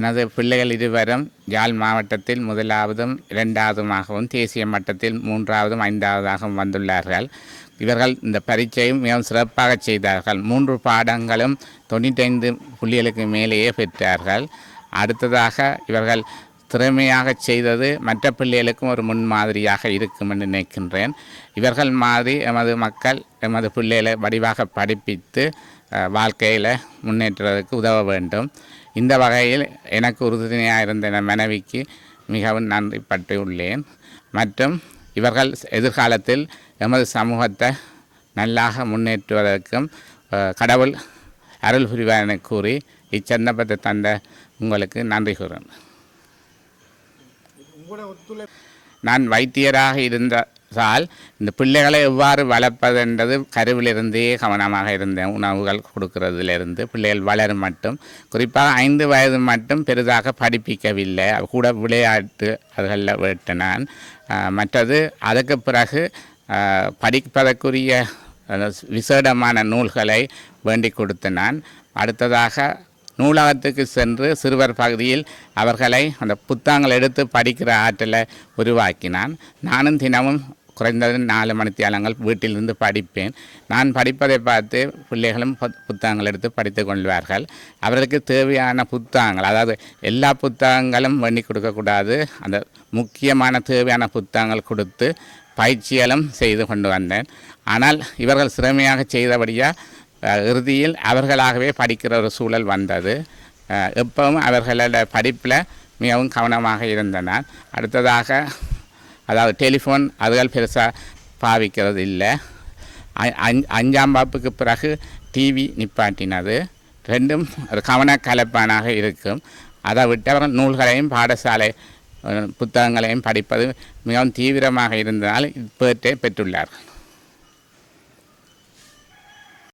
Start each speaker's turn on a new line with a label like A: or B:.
A: எனது பிள்ளைகள் இருவரும் யாழ் மாவட்டத்தில் முதலாவதும் இரண்டாவதுமாகவும் தேசிய மட்டத்தில் மூன்றாவதும் ஐந்தாவதாகவும் வந்துள்ளார்கள். இவர்கள் இந்த பரீட்சையும் மிகவும் சிறப்பாக செய்தார்கள். 3 பாடங்களும் 95 புள்ளிகளுக்கு மேலேயே பெற்றார்கள். அடுத்ததாக இவர்கள் திறமையாக செய்தது மற்ற பிள்ளைகளுக்கும் ஒரு முன்மாதிரியாக இருக்கும் என்று நினைக்கின்றேன். இவர்கள் மாதிரி எமது மக்கள் எமது பிள்ளைகளை வடிவாக படிப்பித்து வாழ்க்கையில் முன்னேற்றுவதற்கு உதவ வேண்டும். இந்த வகையில் எனக்கு உறுதுணையாக இருந்த என் மனைவிக்கு மிகவும் நன்றிப்பட்டுள்ளேன். மற்றும் இவர்கள் எதிர்காலத்தில் எமது சமூகத்தை நல்லாக முன்னேற்றுவதற்கும் கடவுள் அருள் புரிவார் என கூறி இச்சந்தர்ப்பத்தை தந்த உங்களுக்கு நன்றி கூறுகிறேன். நான் வைத்தியராக இருந்ததால் இந்த பிள்ளைகளை எவ்வாறு வளர்ப்பதென்றது கருவிலிருந்தே கவனமாக இருந்தேன். உணவுகள் கொடுக்கறதிலிருந்து பிள்ளைகள் வளரும் மட்டும், குறிப்பாக 5 வயது மட்டும் பெரிதாக படிப்பிக்கவில்லை. கூட விளையாட்டு அதுகளில் விட்டினான். மற்றது அதுக்கு பிறகு படிப்பதற்குரிய விசேடமான நூல்களை வேண்டி கொடுத்து நான் அடுத்ததாக நூலகத்துக்கு சென்று சிறுவர் பகுதியில் அவர்களை அந்த புத்தகங்கள் எடுத்து படிக்கிற ஆற்றலை உருவாக்கினான். நானும் தினமும் குறைந்தது 4 மணித்தியாலங்கள் வீட்டிலிருந்து படிப்பேன். நான் படிப்பதை பார்த்து பிள்ளைகளும் புத்தகங்கள் எடுத்து படித்து கொள்வார்கள். அவர்களுக்கு தேவையான புத்தகங்கள், அதாவது எல்லா புத்தகங்களும் வேண்டி கொடுக்கக்கூடாது, அந்த முக்கியமான தேவையான புத்தகங்கள் கொடுத்து பயிற்சிகளும் செய்து கொண்டு வந்தேன். ஆனால் இவர்கள் சிறமையாக செய்தபடியாக இறுதியில் அவர்களாகவே படிக்கிற ஒரு சூழல் வந்தது. எப்பவும் அவர்களோட படிப்பில் மிகவும் கவனமாக இருந்தனர். அடுத்ததாக அதாவது டெலிஃபோன் அதுகள் பெருசாக பாவிக்கிறது இல்லை. 5ஆம் வகுப்புக்கு பிறகு டிவி நிப்பாட்டினது. ரெண்டும் ஒரு கவனக்கலப்பானாக இருக்கும். அதை விட்டவர்கள் நூல்களையும் பாடசாலை புத்தகங்களையும் படிப்பது மிகவும் தீவிரமாக இருந்ததால் இப்பேற்றை பெற்றுள்ளார்கள்.